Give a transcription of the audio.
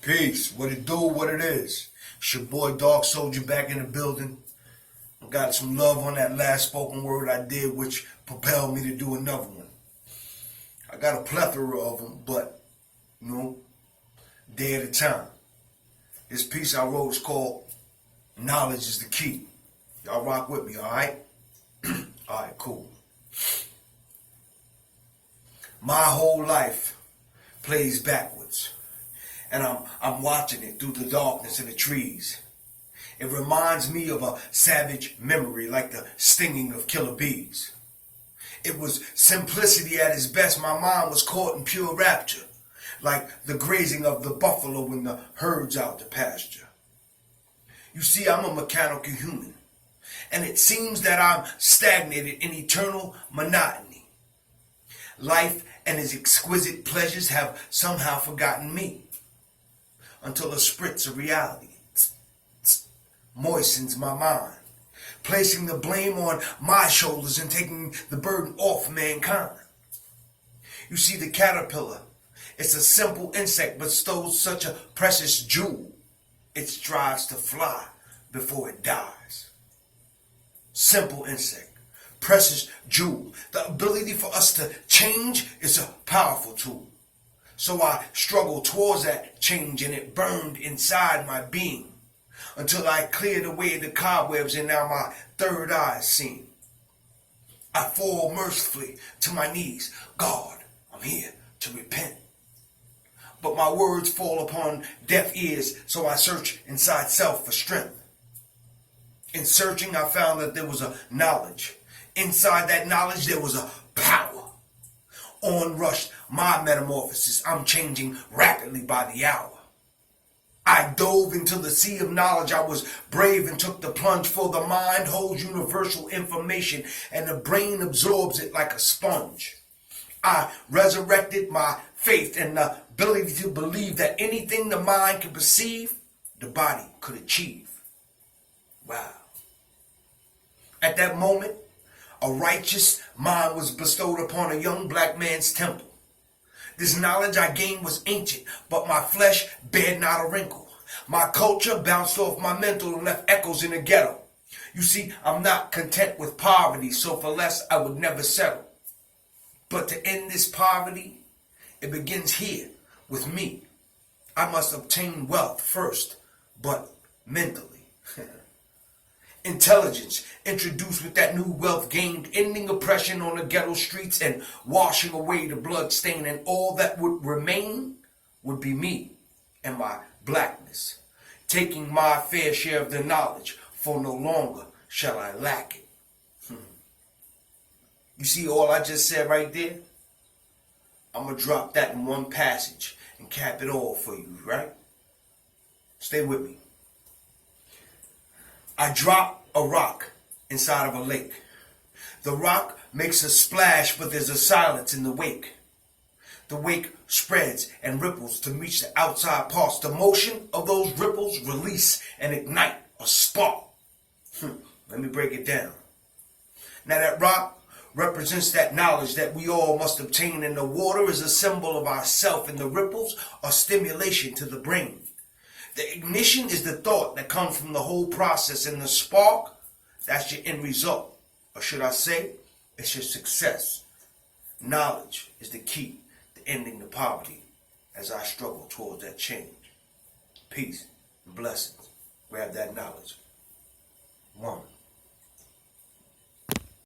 Peace. What it do, what it is. It's your boy Dark Soldier back in the building. I got some love on that last spoken word I did, which propelled me to do another one. I got a plethora of them, but, day at a time. This piece I wrote is called Knowledge is the Key. Y'all rock with me, alright? Alright, cool. My whole life plays backwards. And I'm watching it through the darkness of the trees. It reminds me of a savage memory like the stinging of killer bees. It was simplicity at its best. My mind was caught in pure rapture, like the grazing of the buffalo when the herd's out to pasture. You see, I'm a mechanical human, and it seems that I'm stagnated in eternal monotony. Life and its exquisite pleasures have somehow forgotten me, until a spritz of reality moistens my mind, placing the blame on my shoulders and taking the burden off mankind. You see, the caterpillar, it's a simple insect but stowed such a precious jewel. It strives to fly before it dies. Simple insect, precious jewel. The ability for us to change is a powerful tool. So I struggled towards that change, and it burned inside my being until I cleared away the cobwebs and now my third eye is seen. I fall mercifully to my knees. God, I'm here to repent. But my words fall upon deaf ears, so I search inside self for strength. In searching, I found that there was a knowledge. Inside that knowledge, there was a power. On rushed my metamorphosis. I'm changing rapidly by the hour. I dove into the sea of knowledge. I was brave and took the plunge, for the mind holds universal information and the brain absorbs it like a sponge. I resurrected my faith and the ability to believe that anything the mind could perceive, the body could achieve. Wow. At that moment, a righteous mind was bestowed upon a young black man's temple. This knowledge I gained was ancient, but my flesh bared not a wrinkle. My culture bounced off my mental and left echoes in the ghetto. You see, I'm not content with poverty, so for less I would never settle. But to end this poverty, it begins here with me. I must obtain wealth first, but mentally. Intelligence introduced with that new wealth gained, ending oppression on the ghetto streets and washing away the blood stain, and all that would remain would be me and my blackness, taking my fair share of the knowledge, for no longer shall I lack it. You see all I just said right there? I'm going to drop that in one passage and cap it all for you, right? Stay with me. I drop a rock inside of a lake. The rock makes a splash, but there's a silence in the wake. The wake spreads and ripples to reach the outside parts. The motion of those ripples release and ignite a spark. Let me break it down. Now that rock represents that knowledge that we all must obtain, and the water is a symbol of ourself, and the ripples are stimulation to the brain. The ignition is the thought that comes from the whole process, and the spark, that's your end result. Or should I say, it's your success. Knowledge is the key to ending the poverty as I struggle towards that change. Peace and blessings. Grab that knowledge. One.